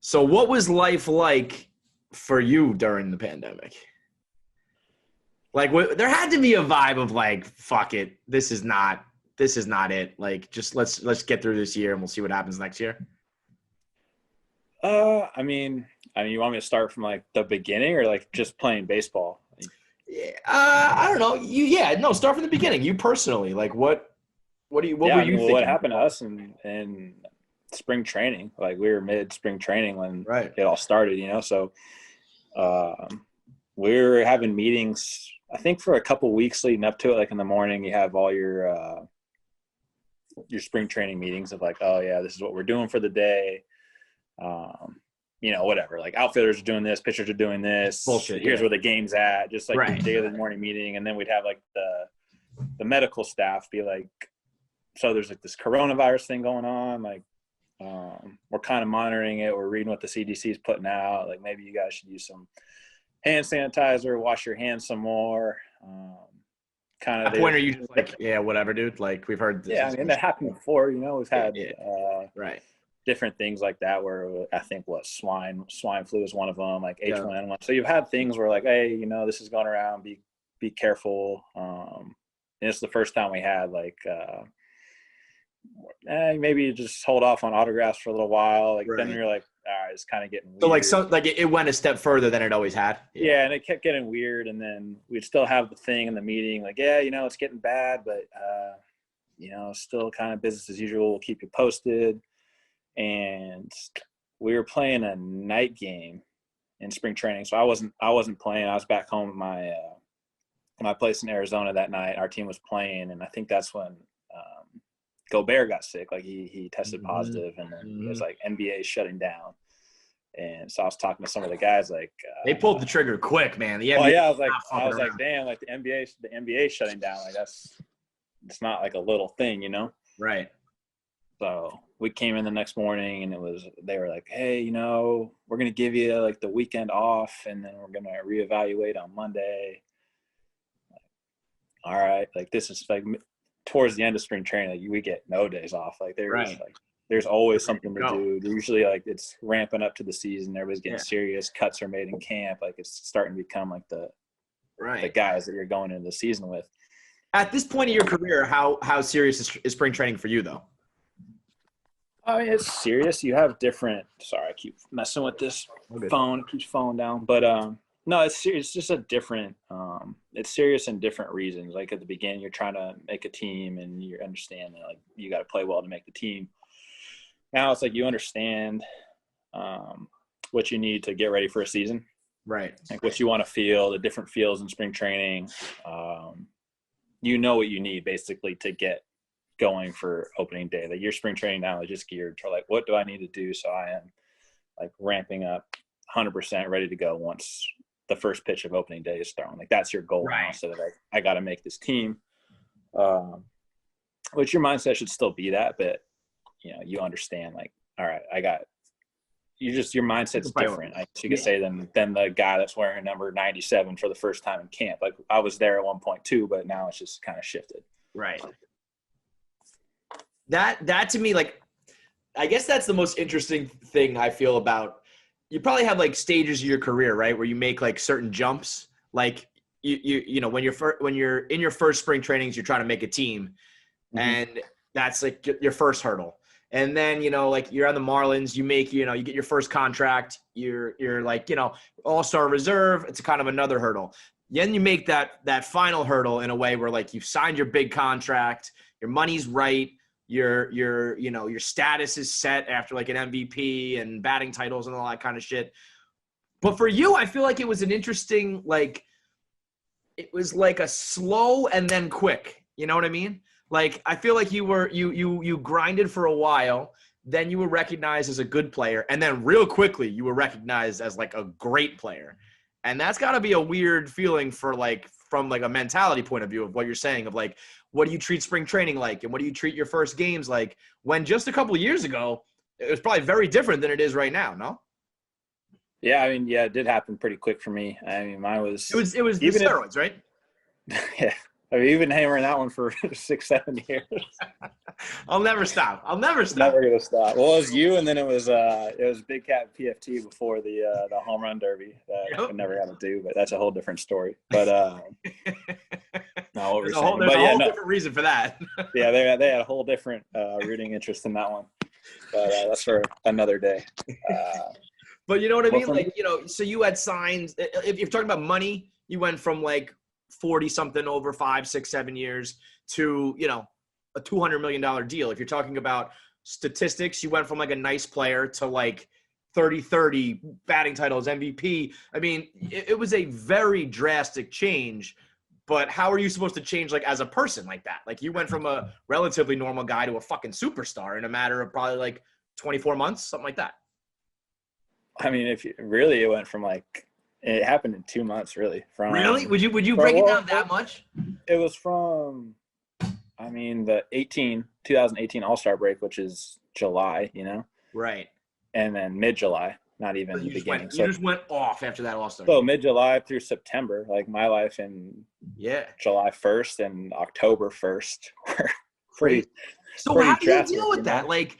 So what was life like for you during the pandemic? Like, there had to be a vibe of like, fuck it, this is not it. Like, just let's get through this year and we'll see what happens next year. You want me to start from like the beginning or like just playing baseball? Yeah, I don't know. Yeah, no. Start from the beginning. You personally, like, what were you What thinking? happened to us in spring training? Like we were mid spring training when Right. it all started, So we were having meetings. I think for a couple weeks leading up to it, like in the morning, you have all your spring training meetings of like, oh yeah, this is what we're doing for the day. Whatever. Like outfielders are doing this, pitchers are doing this. Bullshit. Here's Yeah. where the game's at. Just like Right. the daily morning meeting, and then we'd have like the medical staff be like, so there's like this coronavirus thing going on. Like, we're kind of monitoring it. We're reading what the CDC is putting out. Like maybe you guys should use some hand sanitizer, wash your hands some more. At that point, are you just like, yeah, whatever, dude? Like, we've heard this. Yeah, I mean, that happened before. We've had right. different things like that where I think swine flu is one of them, like H1N1. So you've had things where like, hey, this is going around. Be careful. And it's the first time we had like, maybe just hold off on autographs for a little while. Like then you're like, all right, it's kind of getting weird. So like it went a step further than it always had. Yeah, and it kept getting weird, and then we'd still have the thing in the meeting, like, yeah, it's getting bad, but still kind of business as usual. We'll keep you posted. And we were playing a night game in spring training, so I wasn't playing. I was back home at my place in Arizona that night. Our team was playing, and I think that's when Gobert got sick. Like he tested positive, and then it was like NBA shutting down. And so I was talking to some of the guys, like they pulled the trigger quick, man. The NBA I was around. like, damn, like the NBA shutting down, like it's not like a little thing, Right. So we came in the next morning, and they were like, hey, we're gonna give you like the weekend off, and then we're gonna reevaluate on Monday. Like, all right, like this is like towards the end of spring training, like we get no days off. Like there's always something to do. Usually like it's ramping up to the season. Everybody's getting serious. Cuts are made in camp. Like it's starting to become like the guys that you're going into the season with. At this point of your career, how serious is spring training for you though? I mean, it's serious. You have different – sorry, I keep messing with this phone. It keeps falling down. But, no, it's serious. It's just a different it's serious in different reasons. Like at the beginning, you're trying to make a team, and you understand that, like, you got to play well to make the team. Now it's like you understand what you need to get ready for a season. Right. Like what you want to feel, the different feels in spring training. You know what you need basically to get going for opening day. Like your spring training now is just geared to like, what do I need to do so I am like ramping up 100% ready to go once the first pitch of opening day is thrown. Like that's your goal now. So that I got to make this team. Which your mindset should still be that, but you understand like, all right, your mindset's different. You could say than the guy that's wearing number 97 for the first time in camp. Like I was there at one point too, but now it's just kind of shifted. Right. That to me, like, I guess that's the most interesting thing I feel about. You probably have like stages of your career, right, where you make like certain jumps. Like you know when you're in your first spring trainings, you're trying to make a team, and that's like your first hurdle. And then like you're on the Marlins, you make you get your first contract. You're like all-star reserve. It's kind of another hurdle. Then you make that final hurdle in a way where like you've signed your big contract, your money's right. Your status is set after like an MVP and batting titles and all that kind of shit. But for you, I feel like it was an interesting, like, it was like a slow and then quick. You know what I mean? Like, I feel like you grinded for a while, then you were recognized as a good player, and then real quickly you were recognized as like a great player. And that's got to be a weird feeling for like from like a mentality point of view of what you're saying of like, what do you treat spring training like? And what do you treat your first games like? When just a couple of years ago, it was probably very different than it is right now, no? Yeah, I mean, yeah, it did happen pretty quick for me. I mean, mine was – It was the steroids, right? Yeah. I mean, you've been hammering that one for 6-7 years. I'll never stop. Never gonna stop. Well, it was you, and then it was Big Cat PFT before the home run derby that I never got to do, but that's a whole different story. But no, what there's we're a whole, saying. But yeah, different reason for that. Yeah, they had a whole different rooting interest in that one, but that's for another day. But you know what I mean? Like, so you had signs. If you're talking about money, you went from like 40 something over 5, 6, 7 years to, a $200 million deal. If you're talking about statistics, you went from like a nice player to like 30-30 batting titles, MVP. I mean, it was a very drastic change. But how are you supposed to change like as a person like that? Like you went from a relatively normal guy to a fucking superstar in a matter of probably like 24 months, something like that. I mean, it went from like, it happened in 2 months, really. Really? Would you break it down that much? It was from, the 2018 All-Star break, which is July, Right. And then mid-July, not even the beginning. You just went off after that All-Star. So mid-July through September, like my life in July 1st and October 1st were pretty. So how do you deal with that? Like,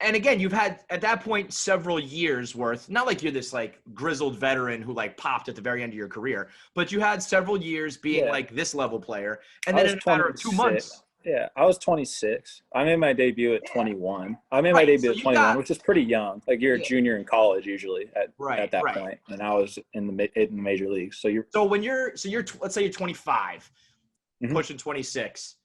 and again, you've had at that point several years worth, not like you're this like grizzled veteran who like popped at the very end of your career, but you had several years being like this level player. And then in a matter of 2 months. Yeah, I was 26. I made my debut at 21. I made my debut at 21, which is pretty young. Like you're a junior in college usually at that point, and I was in the major leagues. So let's say you're 25, pushing 26.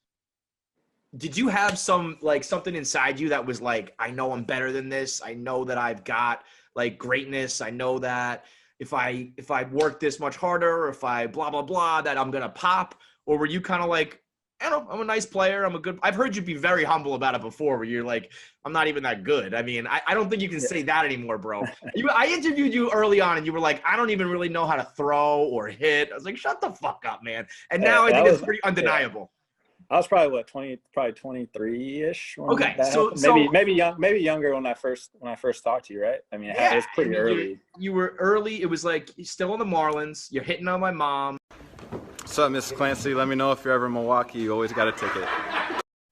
Did you have something inside you that was like, I know I'm better than this. I know that I've got like greatness. I know that if I work this much harder, or if I blah blah blah, that I'm gonna pop? Or were you kind of like, I don't know, I'm a nice player. I've heard you be very humble about it before, where you're like, I'm not even that good. I mean, I don't think you can say that anymore, bro. I interviewed you early on, and you were like, I don't even really know how to throw or hit. I was like, shut the fuck up, man. And now I think it's pretty undeniable. Yeah. I was probably 23-ish. Okay, so maybe younger when I first talked to you, right? I mean, it was pretty early. You were early. It was like still on the Marlins. You're hitting on my mom. What's up, Miss Clancy? Let me know if you're ever in Milwaukee. You always got a ticket.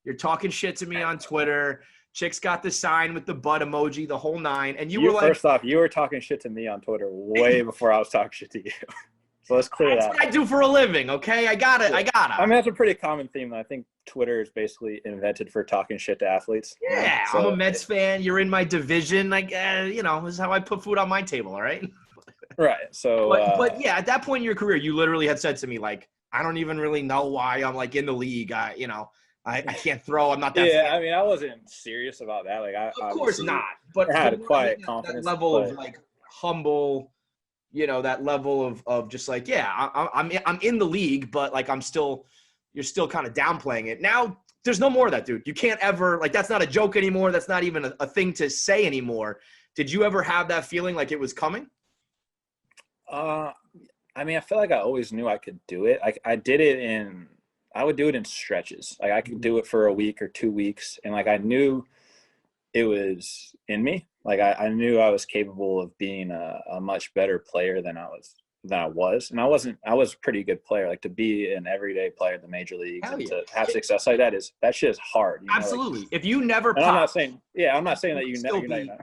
You're talking shit to me on Twitter. Chick's got the sign with the butt emoji, the whole nine. And you were like, first off, you were talking shit to me on Twitter way before I was talking shit to you. So let's clear that. That's what I do for a living, okay? I got it. I mean, that's a pretty common theme. I think Twitter is basically invented for talking shit to athletes. Yeah, so, I'm a Mets fan. You're in my division. Like, this is how I put food on my table, all right? Right. So, but yeah, at that point in your career, you literally had said to me, like, I don't even really know why I'm like in the league. I can't throw. I'm not that. Yeah, I mean, I wasn't serious about that. Like, of course not. But I had a quiet confidence. That level of like humble. That level of just like, I'm in the league, but like you're still kind of downplaying it. Now there's no more of that, dude. You can't ever, like, that's not a joke anymore. That's not even a thing to say anymore. Did you ever have that feeling like it was coming? I mean, I feel like I always knew I could do it. I would do it in stretches. Like I could do it for a week or 2 weeks. And like, I knew it was in me. Like I knew I was capable of being a much better player than I was. And I was a pretty good player. Like to be an everyday player in the major leagues and to have success like that shit is hard. Absolutely. Like, if you never pop, I'm not saying that you're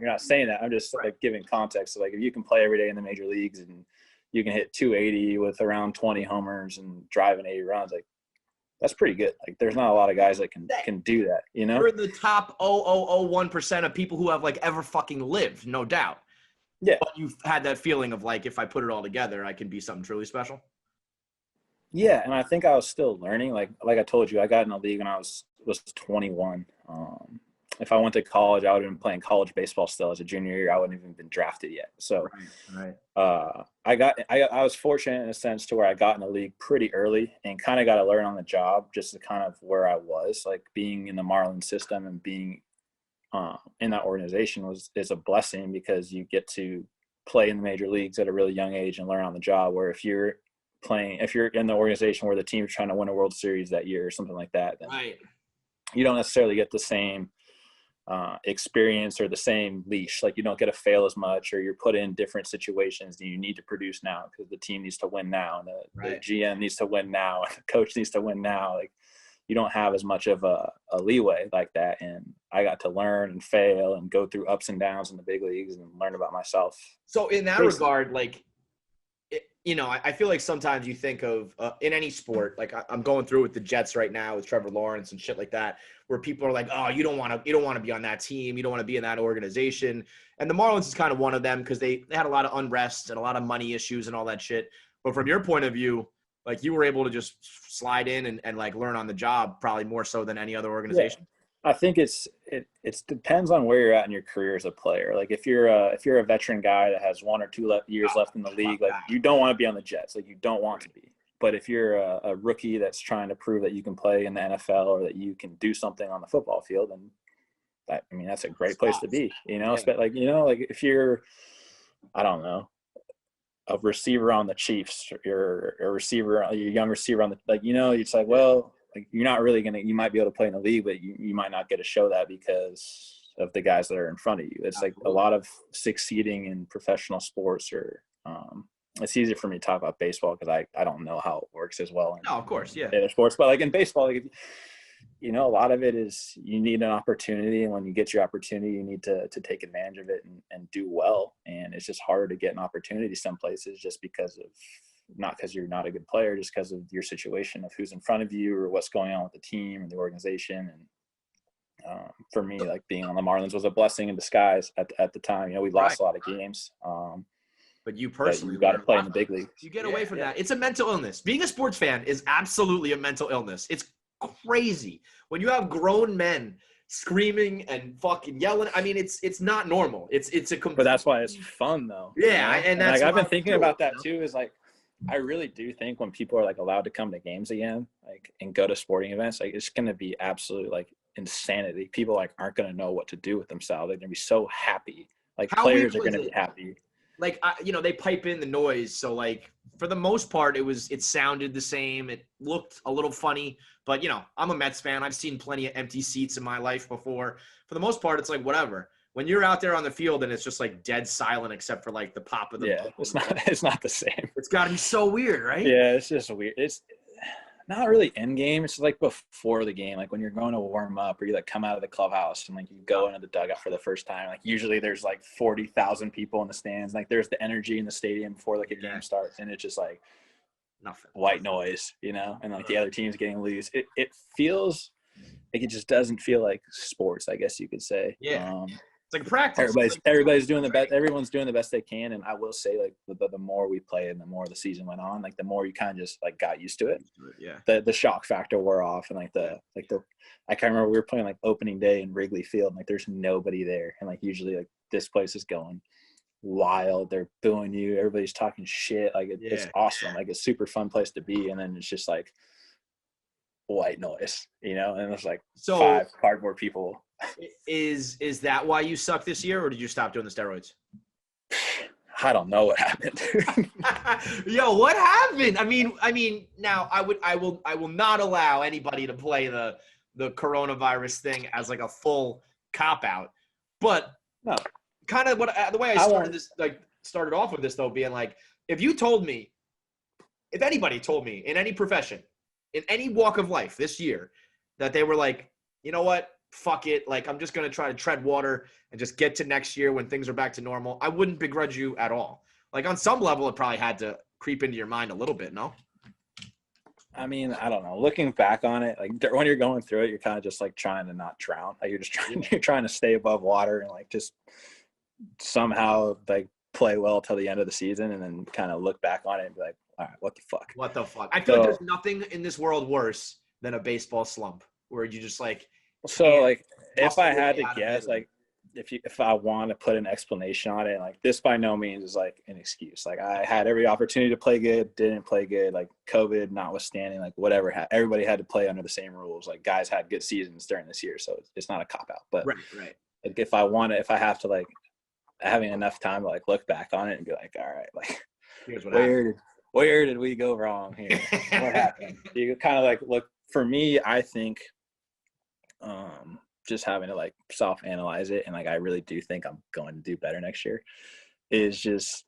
not saying that. I'm just like giving context. So like if you can play every day in the major leagues and you can hit 280 with around 20 homers and driving 80 runs, like that's pretty good. Like there's not a lot of guys that can do that, You're in the top 0.0001% of people who have like ever fucking lived, no doubt. Yeah. But you've had that feeling of like, if I put it all together, I can be something truly special. Yeah, and I think I was still learning. Like I told you, I got in the league when I was 21. If I went to college, I would have been playing college baseball still as a junior year. I wouldn't have even been drafted yet. So I was fortunate in a sense to where I got in the league pretty early and kind of got to learn on the job just to kind of where I was. Like being in the Marlins system and being in that organization is a blessing because you get to play in the major leagues at a really young age and learn on the job. Where if you're in the organization where the team's trying to win a World Series that year or something like that, then you don't necessarily get the same experience or the same leash. Like you don't get to fail as much, or you're put in different situations and you need to produce now because the team needs to win now, and the GM needs to win now, and the coach needs to win now. Like you don't have as much of a leeway like that. And I got to learn and fail and go through ups and downs in the big leagues and learn about myself. So in that regard, like, I feel like sometimes you think of in any sport, like I'm going through with the Jets right now with Trevor Lawrence and shit like that, where people are like, oh, you don't want to be on that team. You don't want to be in that organization. And the Marlins is kind of one of them because they had a lot of unrest and a lot of money issues and all that shit. But from your point of view, like you were able to just slide in and like learn on the job probably more so than any other organization. Yeah. I think it depends on where you're at in your career as a player. Like if you're a veteran guy that has 1 or 2 years left in the league, like you don't want to be on the Jets. Like you don't want to be. But if you're a rookie that's trying to prove that you can play in the NFL or that you can do something on the football field, then that's a great place to be. Like if you're, I don't know, a receiver on the Chiefs, or you're a young receiver on the, it's like, well, like you're not really you might be able to play in the league, but you might not get to show that because of the guys that are in front of you. It's like a lot of succeeding in professional sports, or it's easier for me to talk about baseball because I don't know how it works as well. No, of course, yeah. In sports, but like in baseball, like a lot of it is you need an opportunity, and when you get your opportunity, you need to take advantage of it and do well. And it's just harder to get an opportunity some places just because of, not because you're not a good player, just because of your situation of who's in front of you or what's going on with the team and the organization. And for me, like being on the Marlins was a blessing in disguise at the time. We lost a lot of games. But you personally, you got to play in the big league. You get away from that. It's a mental illness. Being a sports fan is absolutely a mental illness. It's crazy when you have grown men screaming and fucking yelling. I mean, it's not normal. It's a complete. But that's why it's fun, though. Yeah, and that's like I've been thinking about that too. Is like, I really do think when people are like allowed to come to games again, like and go to sporting events, like it's gonna be absolute like insanity. People like aren't gonna know what to do with themselves. They're gonna be so happy. Like players are gonna be happy. Like they pipe in the noise, so like for the most part, it sounded the same. It looked a little funny, but I'm a Mets fan. I've seen plenty of empty seats in my life before. For the most part, it's like whatever. When you're out there on the field and it's just like dead silent except for like the pop of the ball. It's not the same. It's got to be so weird, right? Yeah, it's just weird. It's not really end game. It's like before the game, like when you're going to warm up or you like come out of the clubhouse and like you go into the dugout for the first time. Like usually there's like 40,000 people in the stands. Like there's the energy in the stadium before like a game starts, and it's just like nothing, white noise, and like the other team's getting loose. It feels like it just doesn't feel like sports, I guess you could say. Yeah. It's like practice. Everybody's doing the best. Everyone's doing the best they can, and I will say, like the more we played and the more the season went on, like the more you kind of just like got used to it. Yeah. The shock factor wore off, and I can't remember, we were playing like opening day in Wrigley Field, and like there's nobody there, and like usually like this place is going wild. They're booing you. Everybody's talking shit. Like it's awesome. Like it's a super fun place to be, and then it's just like white noise, and it's like 5 cardboard people. Is that why you suck this year, or did you stop doing the steroids? I don't know what happened. Yo, what happened? I mean, now I will not allow anybody to play the coronavirus thing as like a full cop out, but no, kind of the way I started off with this though, being like, if anybody told me in any profession, in any walk of life this year, that they were like, you know what? Fuck it. Like, I'm just going to try to tread water and just get to next year when things are back to normal, I wouldn't begrudge you at all. Like, on some level, it probably had to creep into your mind a little bit, no? I mean, I don't know. Looking back on it, like when you're going through it, you're kind of just like trying to not drown. Like you're trying to stay above water and like just somehow like play well till the end of the season, and then kind of look back on it and be like, all right, what the fuck? What the fuck? I feel like there's nothing in this world worse than a baseball slump where you just like. So like, if I had to guess, like, if I want to put an explanation on it, like this by no means is like an excuse. Like I had every opportunity to play good, didn't play good, like COVID notwithstanding, like whatever. Everybody had to play under the same rules. Like guys had good seasons during this year, so it's not a cop out. But right. Like if I have to like having enough time to like look back on it and be like, all right, like here's what where did we go wrong here? What happened? You kind of like look. For me, I think just having to like self-analyze it, and like I really do think I'm going to do better next year, is just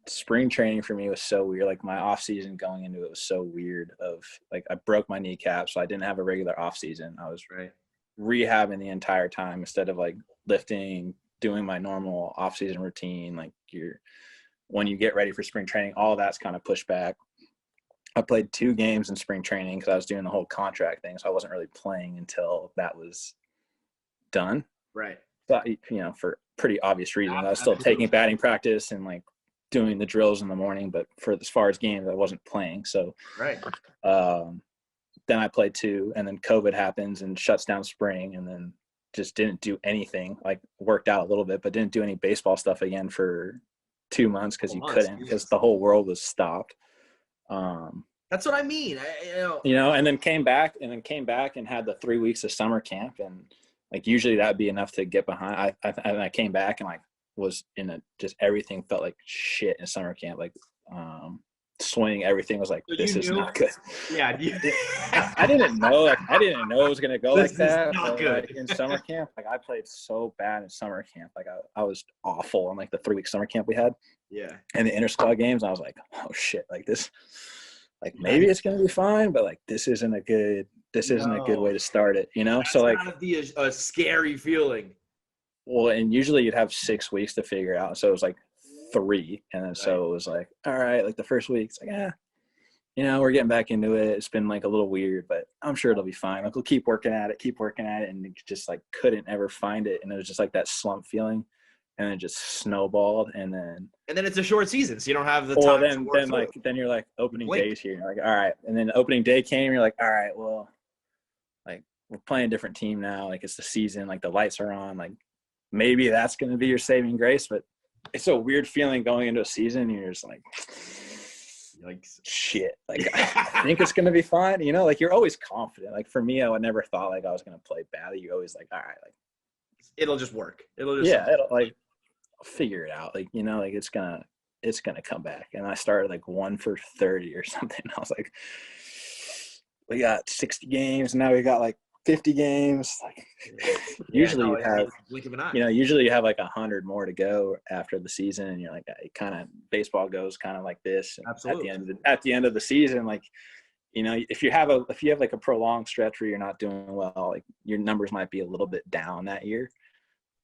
spring training for me was so weird. Like my off season going into it was so weird. Of like I broke my kneecap, so I didn't have a regular off season. I was rehabbing the entire time instead of like lifting, doing my normal off season routine. Like when you get ready for spring training, all that's kind of pushed back. I played 2 games in spring training because I was doing the whole contract thing, so I wasn't really playing until that was done. Right. But, for pretty obvious reasons. I was still taking batting practice and like doing the drills in the morning, but for as far as games, I wasn't playing. So then I played 2, and then COVID happens and shuts down spring, and then just didn't do anything. Like worked out a little bit, but didn't do any baseball stuff again for 2 months because you couldn't, because the whole world was stopped. That's what I mean. And then came back and had the 3 weeks of summer camp, and like usually that'd be enough to get behind. I came back and like was just everything felt like shit in summer camp. Like swing, everything was like, this is not good. Yeah. I didn't know. Like I didn't know it was gonna go like that. Not good. Like, in summer camp, like I played so bad in summer camp. Like I was awful in like the 3 week summer camp we had. Yeah. And the inter squad games, I was like, oh shit, like this, like maybe it's gonna be fine, but like this isn't a good way to start it, That's so like gotta be a scary feeling. Well, and usually you'd have 6 weeks to figure it out, so it was like 3, and then so it was like, all right, like the first week it's like we're getting back into it. It's been like a little weird, but I'm sure it'll be fine. Like we'll keep working at it, and it just like couldn't ever find it, and it was just like that slump feeling. And then just snowballed, and then it's a short season, so you don't have the time to work through it. Then you're like opening days here. You're like, all right, and then opening day came. You're like, all right, well, like we're playing a different team now. Like it's the season. Like the lights are on. Like maybe that's going to be your saving grace. But it's a weird feeling going into a season. And you're just like shit. Like I think it's going to be fine. Like you're always confident. Like for me, I would never thought like I was going to play badly. You're always like, all right, like it'll just work. It'll like figure it out. Like, like it's gonna come back. And I started like 1 for 30 or something. I was like, we got 60 games. Now we got like 50 games. Like usually you have, usually you have like 100 more to go after the season. And you're like, it kind of baseball goes kind of like this. Absolutely. At the end of the season, like, if you have like a prolonged stretch where you're not doing well, like your numbers might be a little bit down that year.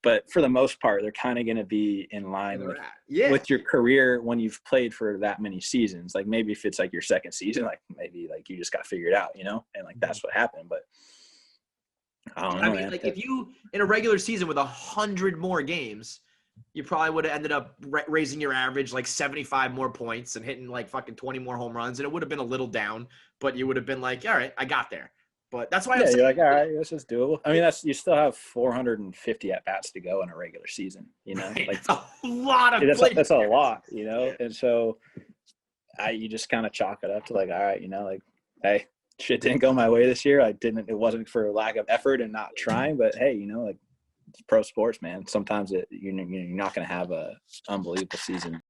But for the most part, they're kind of going to be in line with your career when you've played for that many seasons. Like maybe if it's like your second season, like maybe like you just got figured out, and like that's what happened. But I don't know. I mean, man. Like if you in a regular season with 100 more games, you probably would have ended up raising your average like 75 more points and hitting like fucking 20 more home runs, and it would have been a little down, but you would have been like, all right, I got there. But that's why you're like, all right, this is doable. I mean, you still have 450 at bats to go in a regular season. Right. Like that's a lot of. That's a lot, And so, you just kind of chalk it up to like, all right, like, hey, shit didn't go my way this year. It wasn't for lack of effort and not trying, but hey, like, it's pro sports, man. Sometimes you're not going to have a unbelievable season.